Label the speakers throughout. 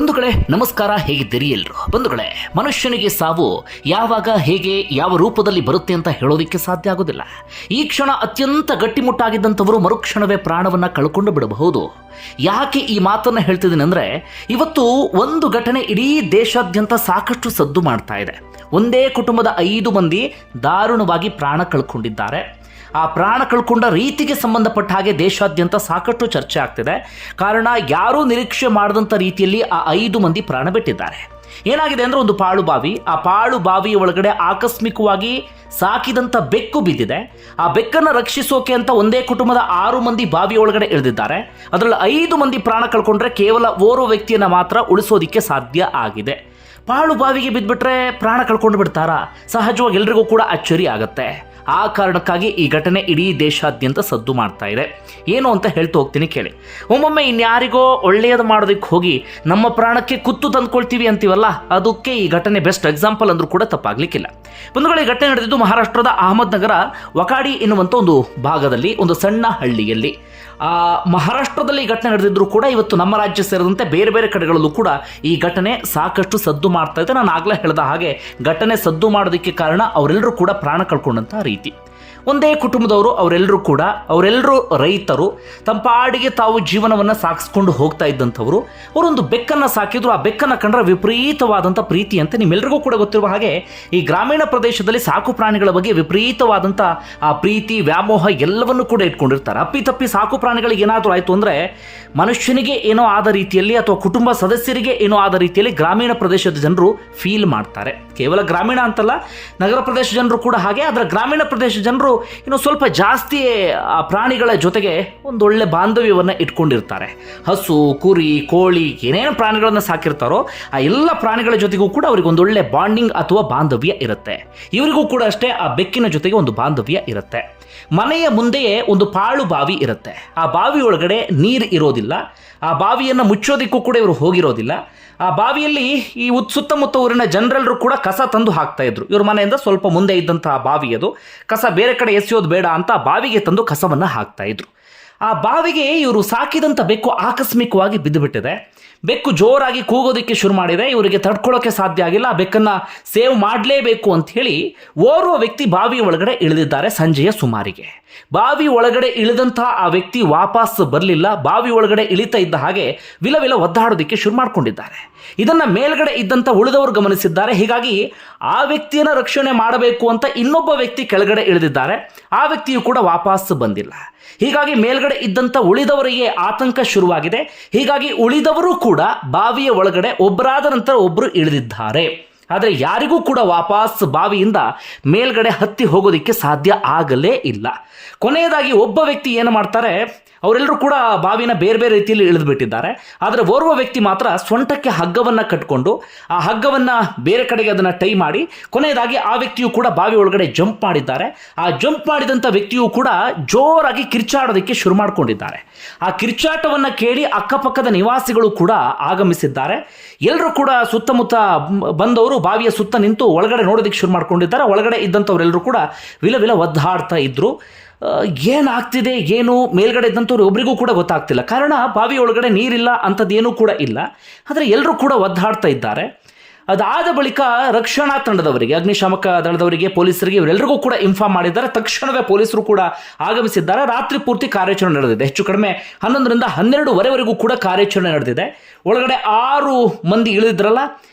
Speaker 1: ಬಂಧುಗಳೇ ನಮಸ್ಕಾರ, ಹೇಗಿದ್ದೀರಿ ಎಲ್ರು? ಬಂಧುಗಳೇ, ಮನುಷ್ಯನಿಗೆ ಸಾವು ಯಾವಾಗ ಹೇಗೆ ಯಾವ ರೂಪದಲ್ಲಿ ಬರುತ್ತೆ ಅಂತ ಹೇಳೋದಿಕ್ಕೆ ಸಾಧ್ಯ ಆಗೋದಿಲ್ಲ. ಈ ಕ್ಷಣ ಅತ್ಯಂತ ಗಟ್ಟಿಮುಟ್ಟಾಗಿದ್ದಂಥವರು ಮರುಕ್ಷಣವೇ ಪ್ರಾಣವನ್ನ ಕಳ್ಕೊಂಡು ಬಿಡಬಹುದು. ಯಾಕೆ ಈ ಮಾತನ್ನ ಹೇಳ್ತಿದ್ದೀನಿ ಅಂದ್ರೆ, ಇವತ್ತು ಒಂದು ಘಟನೆ ಇಡೀ ದೇಶಾದ್ಯಂತ ಸಾಕಷ್ಟು ಸದ್ದು ಮಾಡ್ತಾ ಇದೆ. ಒಂದೇ ಕುಟುಂಬದ 5 ಮಂದಿ ದಾರುಣವಾಗಿ ಪ್ರಾಣ ಕಳ್ಕೊಂಡಿದ್ದಾರೆ. ಆ ಪ್ರಾಣ ಕಳ್ಕೊಂಡ ರೀತಿಗೆ ಸಂಬಂಧಪಟ್ಟ ಹಾಗೆ ದೇಶಾದ್ಯಂತ ಸಾಕಷ್ಟು ಚರ್ಚೆ ಆಗ್ತಿದೆ. ಕಾರಣ, ಯಾರೂ ನಿರೀಕ್ಷೆ ಮಾಡದಂಥ ರೀತಿಯಲ್ಲಿ ಆ 5 ಮಂದಿ ಪ್ರಾಣ ಬಿಟ್ಟಿದ್ದಾರೆ. ಏನಾಗಿದೆ ಅಂದರೆ, ಒಂದು ಪಾಳು ಬಾವಿ, ಆ ಪಾಳು ಬಾವಿಯ ಒಳಗಡೆ ಆಕಸ್ಮಿಕವಾಗಿ ಸಾಕಿದಂಥ ಬೆಕ್ಕು ಬಿದ್ದಿದೆ. ಆ ಬೆಕ್ಕನ್ನು ರಕ್ಷಿಸೋಕೆ ಅಂತ ಒಂದೇ ಕುಟುಂಬದ 6 ಮಂದಿ ಬಾವಿಯ ಒಳಗಡೆ ಇಳಿದಿದ್ದಾರೆ. ಅದರಲ್ಲಿ 5 ಮಂದಿ ಪ್ರಾಣ ಕಳ್ಕೊಂಡ್ರೆ ಕೇವಲ ಓರ್ವ ವ್ಯಕ್ತಿಯನ್ನು ಮಾತ್ರ ಉಳಿಸೋದಿಕ್ಕೆ ಸಾಧ್ಯ ಆಗಿದೆ. ಪಾಳು ಬಾವಿಗೆ ಬಿದ್ದುಬಿಟ್ರೆ ಪ್ರಾಣ ಕಳ್ಕೊಂಡು ಬಿಡ್ತಾರಾ? ಸಹಜವಾಗಿ ಎಲ್ರಿಗೂ ಕೂಡ ಅಚ್ಚರಿ ಆಗುತ್ತೆ. ಆ ಕಾರಣಕ್ಕಾಗಿ ಈ ಘಟನೆ ಇಡೀ ದೇಶಾದ್ಯಂತ ಸದ್ದು ಮಾಡ್ತಾ ಇದೆ. ಏನು ಅಂತ ಹೇಳ್ತಾ ಹೋಗ್ತೀನಿ ಕೇಳಿ. ಒಮ್ಮೊಮ್ಮೆ ಇನ್ಯಾರಿಗೋ ಒಳ್ಳೆಯದು ಮಾಡೋದಕ್ಕೆ ಹೋಗಿ ನಮ್ಮ ಪ್ರಾಣಕ್ಕೆ ಕುತ್ತು ತಂದ್ಕೊಳ್ತೀವಿ ಅಂತೀವಲ್ಲ, ಅದಕ್ಕೆ ಈ ಘಟನೆ ಬೆಸ್ಟ್ ಎಕ್ಸಾಂಪಲ್ ಅಂದ್ರೂ ಕೂಡ ತಪ್ಪಾಗ್ಲಿಕ್ಕಿಲ್ಲ. ಬಂಧುಗಳೇ, ಈ ಘಟನೆ ನಡೆದಿದ್ದು ಮಹಾರಾಷ್ಟ್ರದ ಅಹಮದ್ ನಗರ ವಕಾಡಿ ಎನ್ನುವಂಥ ಒಂದು ಭಾಗದಲ್ಲಿ, ಒಂದು ಸಣ್ಣ ಹಳ್ಳಿಯಲ್ಲಿ. ಮಹಾರಾಷ್ಟ್ರದಲ್ಲಿ ಈ ಘಟನೆ ನಡೆದಿದ್ರು ಕೂಡ ಇವತ್ತು ನಮ್ಮ ರಾಜ್ಯ ಸೇರಿದಂತೆ ಬೇರೆ ಬೇರೆ ಕಡೆಗಳಲ್ಲೂ ಕೂಡ ಈ ಘಟನೆ ಸಾಕಷ್ಟು ಸದ್ದು ಮಾಡ್ತಾ ಇದೆ. ನಾನು ಆಗಲೇ ಹೇಳಿದ ಹಾಗೆ ಘಟನೆ ಸದ್ದು ಮಾಡೋದಕ್ಕೆ ಕಾರಣ ಅವರೆಲ್ಲರೂ ಕೂಡ ಪ್ರಾಣ ಕಳ್ಕೊಂಡಂಥ ರೀತಿ. ಒಂದೇ ಕುಟುಂಬದವರು, ಅವರೆಲ್ಲರೂ ರೈತರು, ತಮ್ಮ ಪಾಡಿಗೆ ತಾವು ಜೀವನವನ್ನು ಸಾಗಿಸ್ಕೊಂಡು ಹೋಗ್ತಾ ಇದ್ದಂಥವರು. ಅವರೊಂದು ಬೆಕ್ಕನ್ನು ಸಾಕಿದ್ರು. ಆ ಬೆಕ್ಕನ್ನು ಕಂಡ್ರೆ ವಿಪರೀತವಾದಂಥ ಪ್ರೀತಿ ಅಂತ ನಿಮ್ಮೆಲ್ಲರಿಗೂ ಕೂಡ ಗೊತ್ತಿರುವ ಹಾಗೆ ಈ ಗ್ರಾಮೀಣ ಪ್ರದೇಶದಲ್ಲಿ ಸಾಕು ಪ್ರಾಣಿಗಳ ಬಗ್ಗೆ ವಿಪರೀತವಾದಂಥ ಆ ಪ್ರೀತಿ, ವ್ಯಾಮೋಹ ಎಲ್ಲವನ್ನೂ ಕೂಡ ಇಟ್ಕೊಂಡಿರ್ತಾರೆ. ಅಪ್ಪಿತಪ್ಪಿ ಸಾಕು ಪ್ರಾಣಿಗಳಿಗೆ ಏನಾದರೂ ಆಯಿತು ಅಂದರೆ ಮನುಷ್ಯನಿಗೆ ಏನೋ ಆದ ರೀತಿಯಲ್ಲಿ ಅಥವಾ ಕುಟುಂಬ ಸದಸ್ಯರಿಗೆ ಏನೋ ಆದ ರೀತಿಯಲ್ಲಿ ಗ್ರಾಮೀಣ ಪ್ರದೇಶದ ಜನರು ಫೀಲ್ ಮಾಡ್ತಾರೆ. ಕೇವಲ ಗ್ರಾಮೀಣ ಅಂತಲ್ಲ, ನಗರ ಪ್ರದೇಶ ಜನರು ಕೂಡ ಹಾಗೆ. ಆದರೆ ಗ್ರಾಮೀಣ ಪ್ರದೇಶ ಜನರು ಇನ್ನು ಸ್ವಲ್ಪ ಜಾಸ್ತಿ ಆ ಪ್ರಾಣಿಗಳ ಜೊತೆಗೆ ಒಂದೊಳ್ಳೆ ಬಾಂಧವ್ಯವನ್ನು ಇಟ್ಕೊಂಡಿರ್ತಾರೆ. ಹಸು, ಕುರಿ, ಕೋಳಿ, ಏನೇನು ಪ್ರಾಣಿಗಳನ್ನು ಸಾಕಿರ್ತಾರೋ ಆ ಎಲ್ಲ ಪ್ರಾಣಿಗಳ ಜೊತೆಗೂ ಕೂಡ ಅವರಿಗೆ ಒಂದೊಳ್ಳೆ ಬಾಂಡಿಂಗ್ ಅಥವಾ ಬಾಂಧವ್ಯ ಇರುತ್ತೆ. ಇವರಿಗೂ ಕೂಡ ಅಷ್ಟೇ ಆ ಬೆಕ್ಕಿನ ಜೊತೆಗೆ ಒಂದು ಬಾಂಧವ್ಯ ಇರುತ್ತೆ. ಮನೆಯ ಮುಂದೆಯೇ ಒಂದು ಪಾಳು ಬಾವಿ ಇರುತ್ತೆ. ಆ ಬಾವಿ ಒಳಗಡೆ ನೀರು ಇರೋದಿಲ್ಲ. ಆ ಬಾವಿಯನ್ನು ಮುಚ್ಚೋದಿಕ್ಕೂ ಕೂಡ ಇವರು ಹೋಗಿರೋದಿಲ್ಲ. ಆ ಬಾವಿಯಲ್ಲಿ ಈ ಸುತ್ತಮುತ್ತ ಊರಿನ ಜನರೆಲ್ಲರೂ ಕೂಡ ಕಸ ತಂದು ಹಾಕ್ತಾ ಇದ್ರು. ಇವ್ರ ಮನೆಯಿಂದ ಸ್ವಲ್ಪ ಮುಂದೆ ಇದ್ದಂತಹ ಬಾವಿ ಅದು. ಕಸ ಬೇರೆ ಕಡೆ ಎಸೆಯೋದು ಬೇಡ ಅಂತ ಬಾವಿಗೆ ತಂದು ಕಸವನ್ನು ಹಾಕ್ತಾ ಇದ್ರು. ಆ ಬಾವಿಗೆ ಇವರು ಸಾಕಿದಂಥ ಬೆಕ್ಕು ಆಕಸ್ಮಿಕವಾಗಿ ಬಿದ್ದುಬಿಟ್ಟಿದೆ. ಬೆಕ್ಕು ಜೋರಾಗಿ ಕೂಗೋದಕ್ಕೆ ಶುರು ಮಾಡಿದೆ. ಇವರಿಗೆ ತಡ್ಕೊಳ್ಳೋಕೆ ಸಾಧ್ಯ ಆಗಿಲ್ಲ. ಆ ಬೆಕ್ಕನ್ನು ಸೇವ್ ಮಾಡಲೇಬೇಕು ಅಂತ ಹೇಳಿ ಓರ್ವ ವ್ಯಕ್ತಿ ಬಾವಿ ಒಳಗಡೆ ಇಳಿದಿದ್ದಾರೆ ಸಂಜೆಯ ಸುಮಾರಿಗೆ. ಬಾವಿ ಒಳಗಡೆ ಇಳಿದಂತಹ ಆ ವ್ಯಕ್ತಿ ವಾಪಸ್ ಬರಲಿಲ್ಲ. ಬಾವಿ ಒಳಗಡೆ ಇಳಿತಾ ಇದ್ದ ಹಾಗೆ ವಿಲವಿಲ ಒದ್ದಾಡೋದಕ್ಕೆ ಶುರು ಮಾಡಿಕೊಂಡಿದ್ದಾರೆ. ಇದನ್ನು ಮೇಲ್ಗಡೆ ಇದ್ದಂಥ ಉಳಿದವರು ಗಮನಿಸಿದ್ದಾರೆ. ಹೀಗಾಗಿ ಆ ವ್ಯಕ್ತಿಯನ್ನು ರಕ್ಷಣೆ ಮಾಡಬೇಕು ಅಂತ ಇನ್ನೊಬ್ಬ ವ್ಯಕ್ತಿ ಕೆಳಗಡೆ ಇಳಿದಿದ್ದಾರೆ. ಆ ವ್ಯಕ್ತಿಯು ಕೂಡ ವಾಪಸ್ ಬಂದಿಲ್ಲ. ಹೀಗಾಗಿ ಮೇಲ್ಗಡೆ ಇದ್ದಂಥ ಉಳಿದವರಿಗೆ ಆತಂಕ ಶುರುವಾಗಿದೆ. ಹೀಗಾಗಿ ಉಳಿದವರು ಕೂಡ ಬಾವಿಯ ಒಳಗಡೆ ಒಬ್ಬರಾದ ನಂತರ ಒಬ್ಬರು ಇಳಿದಿದ್ದಾರೆ. ಆದರೆ ಯಾರಿಗೂ ಕೂಡ ವಾಪಸ್ ಬಾವಿಯಿಂದ ಮೇಲ್ಗಡೆ ಹತ್ತಿ ಹೋಗೋದಕ್ಕೆ ಸಾಧ್ಯ ಆಗಲೇ ಇಲ್ಲ. ಕೊನೆಯದಾಗಿ ಒಬ್ಬ ವ್ಯಕ್ತಿ ಏನು ಮಾಡ್ತಾರೆ, ಅವರೆಲ್ಲರೂ ಕೂಡ ಬಾವಿನ ಬೇರೆ ಬೇರೆ ರೀತಿಯಲ್ಲಿ ಇಳಿದು ಬಿಟ್ಟಿದ್ದಾರೆ. ಆದರೆ ಓರ್ವ ವ್ಯಕ್ತಿ ಮಾತ್ರ ಸೊಂಟಕ್ಕೆ ಹಗ್ಗವನ್ನು ಕಟ್ಕೊಂಡು ಆ ಹಗ್ಗವನ್ನು ಬೇರೆ ಕಡೆಗೆ ಅದನ್ನು ಟೈ ಮಾಡಿ ಕೊನೆಯದಾಗಿ ಆ ವ್ಯಕ್ತಿಯು ಕೂಡ ಬಾವಿ ಒಳಗಡೆ ಜಂಪ್ ಮಾಡಿದ್ದಾರೆ. ಆ ಜಂಪ್ ಮಾಡಿದಂಥ ವ್ಯಕ್ತಿಯು ಕೂಡ ಜೋರಾಗಿ ಕಿರ್ಚಾಡೋದಕ್ಕೆ ಶುರು ಮಾಡಿಕೊಂಡಿದ್ದಾರೆ. ಆ ಕಿರ್ಚಾಟವನ್ನು ಕೇಳಿ ಅಕ್ಕಪಕ್ಕದ ನಿವಾಸಿಗಳು ಕೂಡ ಆಗಮಿಸಿದ್ದಾರೆ. ಎಲ್ಲರೂ ಕೂಡ ಸುತ್ತಮುತ್ತ ಬಂದವರು ಬಾವಿಯ ಸುತ್ತ ನಿಂತು ಒಳಗಡೆ ನೋಡೋದಕ್ಕೆ ಶುರು ಮಾಡ್ಕೊಂಡಿದ್ದಾರೆ. ಒಳಗಡೆ ಇದ್ದಂಥವರೆಲ್ಲರೂ ಕೂಡ ವಿಲವಿಲ ಒದ್ದಾಡ್ತಾ ಇದ್ರು. ಏನಾಗ್ತಿದೆ ಏನು ಮೇಲ್ಗಡೆ ಇದ್ದಂಥವ್ರು ಒಬ್ರಿಗೂ ಕೂಡ ಗೊತ್ತಾಗ್ತಿಲ್ಲ. ಕಾರಣ, ಬಾವಿ ಒಳಗಡೆ ನೀರಿಲ್ಲ, ಅಂಥದ್ದೇನೂ ಕೂಡ ಇಲ್ಲ. ಆದರೆ ಎಲ್ಲರೂ ಕೂಡ ಒದ್ದಾಡ್ತಾ ಇದ್ದಾರೆ. ಅದಾದ ಬಳಿಕ ರಕ್ಷಣಾ ತಂಡದವರಿಗೆ, ಅಗ್ನಿಶಾಮಕ ದಳದವರಿಗೆ, ಪೊಲೀಸರಿಗೆ ಇವರೆಲ್ಲರಿಗೂ ಕೂಡ ಇನ್ಫಾರ್ಮ್ ಮಾಡಿದ್ದಾರೆ. ತಕ್ಷಣವೇ ಪೊಲೀಸರು ಕೂಡ ಆಗಮಿಸಿದ್ದಾರೆ. ರಾತ್ರಿ ಪೂರ್ತಿ ಕಾರ್ಯಾಚರಣೆ ನಡೆದಿದೆ. ಹೆಚ್ಚು ಕಡಿಮೆ 11ರಿಂದ 12ವರೆವರೆಗೂ ಕೂಡ ಕಾರ್ಯಾಚರಣೆ ನಡೆದಿದೆ. ಒಳಗಡೆ 6 ಮಂದಿ ಇಳಿದಿದ್ರಲ್ಲ,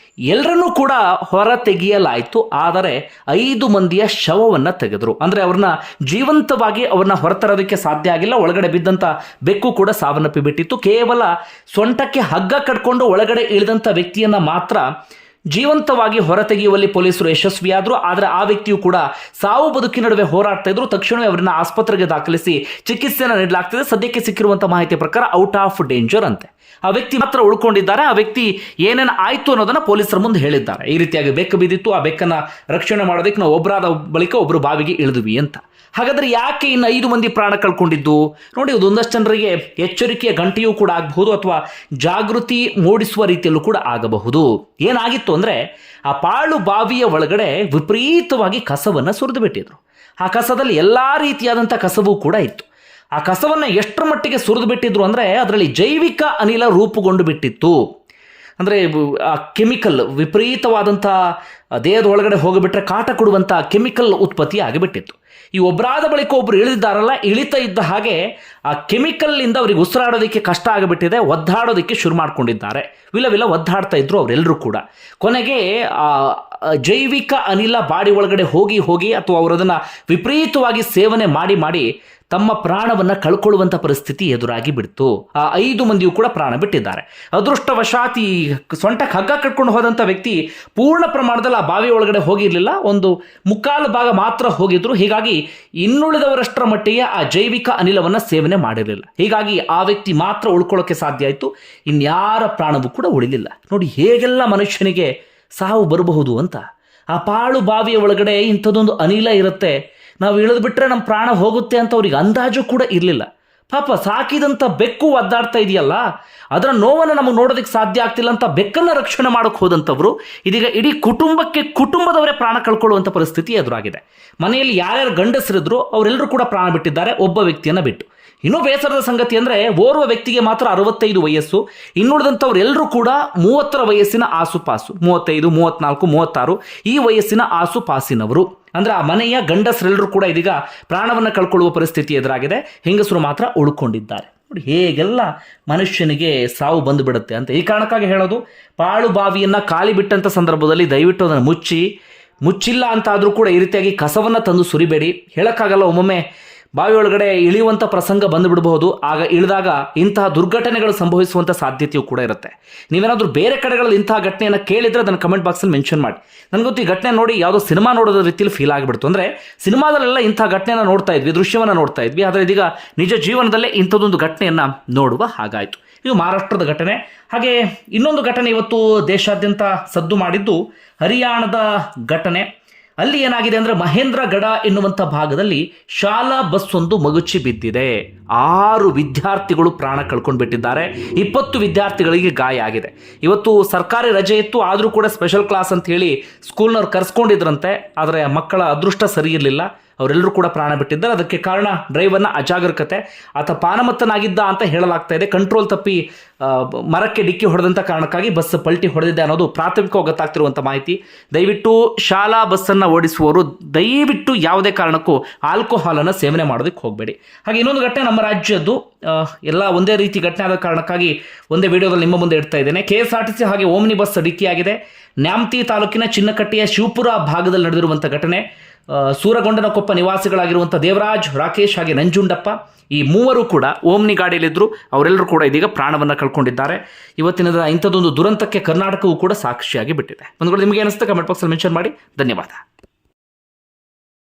Speaker 1: ಎಲ್ಲರನ್ನೂ ಕೂಡ ಹೊರ ತೆಗೆಯಲಾಯಿತು. ಆದರೆ 5 ಮಂದಿಯ ಶವವನ್ನು ತೆಗೆದರು. ಅಂದರೆ ಅವ್ರನ್ನ ಜೀವಂತವಾಗಿ ಅವ್ರನ್ನ ಹೊರತರೋದಕ್ಕೆ ಸಾಧ್ಯ ಆಗಿಲ್ಲ. ಒಳಗಡೆ ಬಿದ್ದಂಥ ಬೆಕ್ಕು ಕೂಡ ಸಾವನ್ನಪ್ಪಿ ಬಿಟ್ಟಿತ್ತು. ಕೇವಲ ಸೊಂಟಕ್ಕೆ ಹಗ್ಗ ಕಟ್ಕೊಂಡು ಒಳಗಡೆ ಇಳಿದಂಥ ವ್ಯಕ್ತಿಯನ್ನು ಮಾತ್ರ ಜೀವಂತವಾಗಿ ಹೊರತೆಗೆಯುವಲ್ಲಿ ಪೊಲೀಸರು ಯಶಸ್ವಿಯಾದರು. ಆದರೆ ಆ ವ್ಯಕ್ತಿಯು ಕೂಡ ಸಾವು ಬದುಕಿನ ನಡುವೆ ಹೋರಾಡ್ತಾ ಇದ್ರು. ತಕ್ಷಣವೇ ಅವರನ್ನ ಆಸ್ಪತ್ರೆಗೆ ದಾಖಲಿಸಿ ಚಿಕಿತ್ಸೆಯನ್ನು ನೀಡಲಾಗ್ತಿದೆ. ಸದ್ಯಕ್ಕೆ ಸಿಕ್ಕಿರುವಂಥ ಮಾಹಿತಿ ಪ್ರಕಾರ ಔಟ್ ಆಫ್ ಡೇಂಜರ್ ಅಂತೆ. ಆ ವ್ಯಕ್ತಿ ಮಾತ್ರ ಉಳ್ಕೊಂಡಿದ್ದಾರೆ. ಆ ವ್ಯಕ್ತಿ ಏನೇನು ಆಯಿತು ಅನ್ನೋದನ್ನು ಪೊಲೀಸರ ಮುಂದೆ ಹೇಳಿದ್ದಾರೆ. ಈ ರೀತಿಯಾಗಿ ಬೆಕ್ಕು ಬಿದ್ದಿತ್ತು, ಆ ಬೆಕ್ಕನ್ನು ರಕ್ಷಣೆ ಮಾಡೋದಕ್ಕೆ ನಾವು ಒಬ್ಬರಾದ ಬಳಿಕ ಒಬ್ಬರು ಬಾವಿಗೆ ಇಳಿದ್ವಿ ಅಂತ. ಹಾಗಾದರೆ ಯಾಕೆ ಇನ್ನು 5 ಮಂದಿ ಪ್ರಾಣ ಕಳ್ಕೊಂಡಿದ್ದು? ನೋಡಿ, ಒಂದಷ್ಟು ಜನರಿಗೆ ಎಚ್ಚರಿಕೆಯ ಗಂಟೆಯೂ ಕೂಡ ಆಗಬಹುದು ಅಥವಾ ಜಾಗೃತಿ ಮೂಡಿಸುವ ರೀತಿಯಲ್ಲೂ ಕೂಡ ಆಗಬಹುದು. ಏನಾಗಿತ್ತು ಅಂದರೆ, ಆ ಪಾಳು ಬಾವಿಯ ಒಳಗಡೆ ವಿಪರೀತವಾಗಿ ಕಸವನ್ನು ಸುರಿದು ಬಿಟ್ಟಿದ್ರು. ಆ ಕಸದಲ್ಲಿ ಎಲ್ಲ ರೀತಿಯಾದಂಥ ಕಸವೂ ಕೂಡ ಇತ್ತು. ಆ ಕಸವನ್ನು ಎಷ್ಟರ ಮಟ್ಟಿಗೆ ಸುರಿದು ಬಿಟ್ಟಿದ್ರು ಅಂದರೆ ಅದರಲ್ಲಿ ಜೈವಿಕ ಅನಿಲ ರೂಪುಗೊಂಡು ಬಿಟ್ಟಿತ್ತು. ಅಂದರೆ ಕೆಮಿಕಲ್ ವಿಪರೀತವಾದಂಥ ದೇಹದ ಒಳಗಡೆ ಹೋಗಿಬಿಟ್ರೆ ಕಾಟ ಕೊಡುವಂಥ ಕೆಮಿಕಲ್ ಉತ್ಪತ್ತಿ ಆಗಿಬಿಟ್ಟಿತ್ತು. ಈ ಒಬ್ಬರಾದ ಬಳಿಕ ಒಬ್ಬರು ಇಳಿದಿದ್ದಾರಲ್ಲ, ಇಳಿತಾ ಇದ್ದ ಹಾಗೆ ಆ ಕೆಮಿಕಲ್ನಿಂದ ಅವ್ರಿಗೆ ಉಸಿರಾಡೋದಕ್ಕೆ ಕಷ್ಟ ಆಗಿಬಿಟ್ಟಿದೆ, ಒದ್ದಾಡೋದಕ್ಕೆ ಶುರು ಮಾಡ್ಕೊಂಡಿದ್ದಾರೆ. ವಿಲ ಒದ್ದಾಡ್ತಾ ಇದ್ರು ಅವರೆಲ್ಲರೂ ಕೂಡ. ಕೊನೆಗೆ ಆ ಜೈವಿಕ ಅನಿಲ ಬಾಡಿ ಒಳಗಡೆ ಹೋಗಿ ಅಥವಾ ಅವರು ಅದನ್ನು ವಿಪರೀತವಾಗಿ ಸೇವನೆ ಮಾಡಿ ತಮ್ಮ ಪ್ರಾಣವನ್ನು ಕಳ್ಕೊಳ್ಳುವಂಥ ಪರಿಸ್ಥಿತಿ ಎದುರಾಗಿ ಬಿಡ್ತು. ಆ 5 ಮಂದಿಯೂ ಕೂಡ ಪ್ರಾಣ ಬಿಟ್ಟಿದ್ದಾರೆ. ಅದೃಷ್ಟವಶಾತ್ ಈ ಸೊಂಟಕ್ಕೆ ಹಗ್ಗ ಕಟ್ಕೊಂಡು ಹೋದಂಥ ವ್ಯಕ್ತಿ ಪೂರ್ಣ ಪ್ರಮಾಣದಲ್ಲಿ ಆ ಬಾವಿ ಒಳಗಡೆ ಹೋಗಿರಲಿಲ್ಲ, ಒಂದು ಮುಕ್ಕಾಲು ಭಾಗ ಮಾತ್ರ ಹೋಗಿದ್ರು. ಹೀಗಾಗಿ ಇನ್ನುಳಿದವರಷ್ಟರ ಮಟ್ಟಿಗೆ ಆ ಜೈವಿಕ ಅನಿಲವನ್ನು ಸೇವನೆ ಮಾಡಿರಲಿಲ್ಲ. ಹೀಗಾಗಿ ಆ ವ್ಯಕ್ತಿ ಮಾತ್ರ ಉಳ್ಕೊಳ್ಳೋಕ್ಕೆ ಸಾಧ್ಯ ಆಯಿತು, ಇನ್ಯಾರ ಪ್ರಾಣವೂ ಕೂಡ ಉಳಿಲಿಲ್ಲ. ನೋಡಿ ಹೇಗೆಲ್ಲ ಮನುಷ್ಯನಿಗೆ ಸಾವು ಬರಬಹುದು ಅಂತ. ಆ ಪಾಳು ಬಾವಿಯ ಒಳಗಡೆ ಇಂಥದ್ದೊಂದು ಅನಿಲ ಇರುತ್ತೆ, ನಾವು ಇಳಿದ್ಬಿಟ್ರೆ ನಮ್ಮ ಪ್ರಾಣ ಹೋಗುತ್ತೆ ಅಂತ ಅವ್ರಿಗೆ ಅಂದಾಜು ಕೂಡ ಇರಲಿಲ್ಲ. ಪಾಪ ಸಾಕಿದಂಥ ಬೆಕ್ಕು ಒದ್ದಾಡ್ತಾ ಇದೆಯಲ್ಲ, ಅದರ ನೋವನ್ನು ನಮಗೆ ನೋಡೋದಕ್ಕೆ ಸಾಧ್ಯ ಆಗ್ತಿಲ್ಲ ಅಂತ ಬೆಕ್ಕನ್ನು ರಕ್ಷಣೆ ಮಾಡೋಕ್ಕೆ ಹೋದಂಥವ್ರು ಇದೀಗ ಇಡೀ ಕುಟುಂಬದವರೇ ಪ್ರಾಣ ಕಳ್ಕೊಳ್ಳುವಂಥ ಪರಿಸ್ಥಿತಿ ಎದುರಾಗಿದೆ. ಮನೆಯಲ್ಲಿ ಯಾರ್ಯಾರು ಗಂಡಸರಿದ್ರು ಅವರೆಲ್ಲರೂ ಕೂಡ ಪ್ರಾಣ ಬಿಟ್ಟಿದ್ದಾರೆ, ಒಬ್ಬ ವ್ಯಕ್ತಿಯನ್ನು ಬಿಟ್ಟು. ಇನ್ನೂ ಬೇಸರದ ಸಂಗತಿ ಅಂದರೆ ಓರ್ವ ವ್ಯಕ್ತಿಗೆ ಮಾತ್ರ 65 ವಯಸ್ಸು, ಇನ್ನುಳಿದಂಥವ್ರೆಲ್ಲರೂ ಕೂಡ 30ರ ವಯಸ್ಸಿನ ಆಸುಪಾಸು, 35, 34, 36 ಈ ವಯಸ್ಸಿನ ಆಸುಪಾಸಿನವರು. ಅಂದರೆ ಆ ಮನೆಯ ಗಂಡಸರೆಲ್ಲರೂ ಕೂಡ ಇದೀಗ ಪ್ರಾಣವನ್ನು ಕಳ್ಕೊಳ್ಳುವ ಪರಿಸ್ಥಿತಿ ಎದುರಾಗಿದೆ. ಹೆಂಗಸರು ಮಾತ್ರ ಉಳ್ಕೊಂಡಿದ್ದಾರೆ. ನೋಡಿ ಹೇಗೆಲ್ಲ ಮನುಷ್ಯನಿಗೆ ಸಾವು ಬಂದು ಬಿಡುತ್ತೆ ಅಂತ. ಈ ಕಾರಣಕ್ಕಾಗಿ ಹೇಳೋದು, ಪಾಳು ಬಾವಿಯನ್ನು ಖಾಲಿ ಬಿಟ್ಟಂಥ ಸಂದರ್ಭದಲ್ಲಿ ದಯವಿಟ್ಟು ಅದನ್ನು ಮುಚ್ಚಿಲ್ಲ ಅಂತ ಆದರೂ ಕೂಡ ಈ ರೀತಿಯಾಗಿ ಕಸವನ್ನು ತಂದು ಸುರಿಬೇಡಿ. ಹೇಳೋಕ್ಕಾಗಲ್ಲ, ಒಮ್ಮೊಮ್ಮೆ ಬಾವಿ ಒಳಗಡೆ ಇಳಿಯುವಂಥ ಪ್ರಸಂಗ ಬಂದುಬಿಡಬಹುದು. ಆಗ ಇಳಿದಾಗ ಇಂತಹ ದುರ್ಘಟನೆಗಳು ಸಂಭವಿಸುವಂಥ ಸಾಧ್ಯತೆಯೂ ಕೂಡ ಇರುತ್ತೆ. ನೀವೇನಾದರೂ ಬೇರೆ ಕಡೆಗಳಲ್ಲಿ ಇಂತಹ ಘಟನೆಯನ್ನು ಕೇಳಿದರೆ ಅದನ್ನು ಕಮೆಂಟ್ ಬಾಕ್ಸಲ್ಲಿ ಮೆನ್ಷನ್ ಮಾಡಿ. ನನಗೊತ್ತು ಈ ಘಟನೆ ನೋಡಿ ಯಾವುದೋ ಸಿನಿಮಾ ನೋಡೋದ ರೀತಿಯಲ್ಲಿ ಫೀಲ್ ಆಗಿಬಿಡ್ತು. ಅಂದರೆ ಸಿನಿಮಾದಲ್ಲೆಲ್ಲ ಇಂಥ ಘಟನೆಯನ್ನು ನೋಡ್ತಾ ಇದ್ವಿ, ದೃಶ್ಯವನ್ನು ನೋಡ್ತಾ ಇದ್ವಿ, ಆದರೆ ಇದೀಗ ನಿಜ ಜೀವನದಲ್ಲೇ ಇಂಥದ್ದೊಂದು ಘಟನೆಯನ್ನು ನೋಡುವ ಹಾಗಾಯಿತು. ಇದು ಮಹಾರಾಷ್ಟ್ರದ ಘಟನೆ. ಹಾಗೆ ಇನ್ನೊಂದು ಘಟನೆ ಇವತ್ತು ದೇಶಾದ್ಯಂತ ಸದ್ದು ಮಾಡಿದ್ದು ಹರಿಯಾಣದ ಘಟನೆ. ಅಲ್ಲಿ ಏನಾಗಿದೆ ಅಂದರೆ ಮಹೇಂದ್ರಗಢ ಎನ್ನುವಂಥ ಭಾಗದಲ್ಲಿ ಶಾಲಾ ಬಸ್ ಒಂದು ಮಗುಚಿ ಬಿದ್ದಿದೆ. 6 ವಿದ್ಯಾರ್ಥಿಗಳು ಪ್ರಾಣ ಕಳ್ಕೊಂಡು ಬಿಟ್ಟಿದ್ದಾರೆ, 20 ವಿದ್ಯಾರ್ಥಿಗಳಿಗೆ ಗಾಯ ಆಗಿದೆ. ಇವತ್ತು ಸರ್ಕಾರಿ ರಜೆ ಇತ್ತು, ಆದರೂ ಕೂಡ ಸ್ಪೆಷಲ್ ಕ್ಲಾಸ್ ಅಂತ ಹೇಳಿ ಸ್ಕೂಲ್ನವ್ರು ಕರೆಸ್ಕೊಂಡಿದ್ರಂತೆ. ಆದರೆ ಮಕ್ಕಳ ಅದೃಷ್ಟ ಸರಿ ಇರಲಿಲ್ಲ, ಅವರೆಲ್ಲರೂ ಕೂಡ ಪ್ರಾಣ ಬಿಟ್ಟಿದ್ದಾರೆ. ಅದಕ್ಕೆ ಕಾರಣ ಡ್ರೈವರ್ನ ಅಜಾಗರೂಕತೆ, ಆತ ಪಾನಮತ್ತನಾಗಿದ್ದ ಅಂತ ಹೇಳಲಾಗ್ತಾ ಇದೆ. ಕಂಟ್ರೋಲ್ ತಪ್ಪಿ ಮರಕ್ಕೆ ಡಿಕ್ಕಿ ಹೊಡೆದಂಥ ಕಾರಣಕ್ಕಾಗಿ ಬಸ್ ಪಲ್ಟಿ ಹೊಡೆದಿದೆ ಅನ್ನೋದು ಪ್ರಾಥಮಿಕವಾಗಿ ಗೊತ್ತಾಗ್ತಿರುವಂಥ ಮಾಹಿತಿ. ದಯವಿಟ್ಟು ಶಾಲಾ ಬಸ್ಸನ್ನು ಓಡಿಸುವವರು ದಯವಿಟ್ಟು ಯಾವುದೇ ಕಾರಣಕ್ಕೂ ಆಲ್ಕೋಹಾಲನ್ನು ಸೇವನೆ ಮಾಡೋದಕ್ಕೆ ಹೋಗಬೇಡಿ. ಹಾಗೆ ಇನ್ನೊಂದು ಘಟನೆ ನಮ್ಮ ರಾಜ್ಯದ್ದು, ಎಲ್ಲ ಒಂದೇ ರೀತಿ ಘಟನೆ ಆದ ಕಾರಣಕ್ಕಾಗಿ ಒಂದೇ ವಿಡಿಯೋದಲ್ಲಿ ನಿಮ್ಮ ಮುಂದೆ ಇಡ್ತಾ ಇದ್ದೇನೆ. KSRTC ಹಾಗೆ ಓಮ್ನಿ ಬಸ್ ಡಿಕ್ಕಿಯಾಗಿದೆ. ನ್ಯಾಮತಿ ತಾಲೂಕಿನ ಚಿನ್ನಕಟ್ಟೆಯ ಶಿವಪುರ ಭಾಗದಲ್ಲಿ ನಡೆದಿರುವಂಥ ಘಟನೆ. ಸೂರಗೊಂಡನಕೊಪ್ಪ ನಿವಾಸಿಗಳಾಗಿರುವಂಥ ದೇವರಾಜ್, ರಾಕೇಶ್ ಹಾಗೆ ನಂಜುಂಡಪ್ಪ ಈ 3 ಕೂಡ ಓಮ್ನಿ ಗಾಡಿಯಲ್ಲಿದ್ದರು. ಅವರೆಲ್ಲರೂ ಕೂಡ ಇದೀಗ ಪ್ರಾಣವನ್ನು ಕಳ್ಕೊಂಡಿದ್ದಾರೆ. ಇವತ್ತಿನ ಇಂಥದ್ದೊಂದು ದುರಂತಕ್ಕೆ ಕರ್ನಾಟಕವೂ ಕೂಡ ಸಾಕ್ಷಿಯಾಗಿ ಬಿಟ್ಟಿದೆ. ಬಂಧುಗಳು, ನಿಮಗೆ ಅನಿಸುತ್ತೆ ಕಮೆಂಟ್ ಬಾಕ್ಸಲ್ಲಿ ಮೆನ್ಷನ್ ಮಾಡಿ. ಧನ್ಯವಾದ.